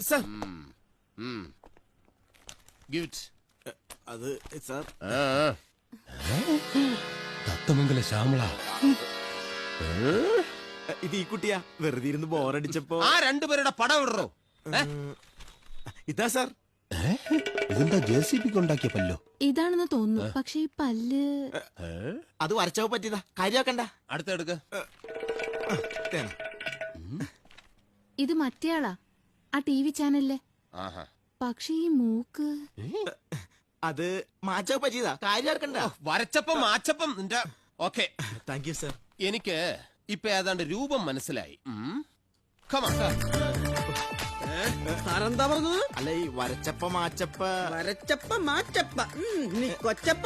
Sir gift അത് sir തത്തമംഗല Shyamala. ഇത് ഈ കുട്ടിയാ വെറുതെ ഇരുന്ന് ബോറടിച്ചപ്പോ. ആ രണ്ടുപേരുടെ പടം ഇടറോ. ഇതാ സാർ. ഇതെന്താ JCB ഉണ്ടാക്കിയ പല്ലോ? ഇതാണെന്ന് തോന്നുന്നു. പക്ഷെ ഈ പല്ല് അത് വരച്ചപ്പോ പറ്റിയതാ, കാര്യമാക്കണ്ട. അടുത്തെടുക്ക. ഇത് മറ്റേയാളാ, ആ TV ചാനലിലെ. പക്ഷെ ഈ മൂക്ക് അത് മാച്ചപ്പോ പറ്റിയതാ, കാര്യമാക്കണ്ട. വരച്ചപ്പം മാച്ചപ്പം നിന്റെ. Okay, thank you sir. എനിക്ക് ഇപ്പൊ ഏതാണ്ട് രൂപം മനസ്സിലായി. സാറെന്താ പറഞ്ഞത്? അല്ല, ഈ വരച്ചപ്പ മാച്ചപ്പ. വരച്ചപ്പ മാച്ചപ്പ നീ കൊച്ചപ്പ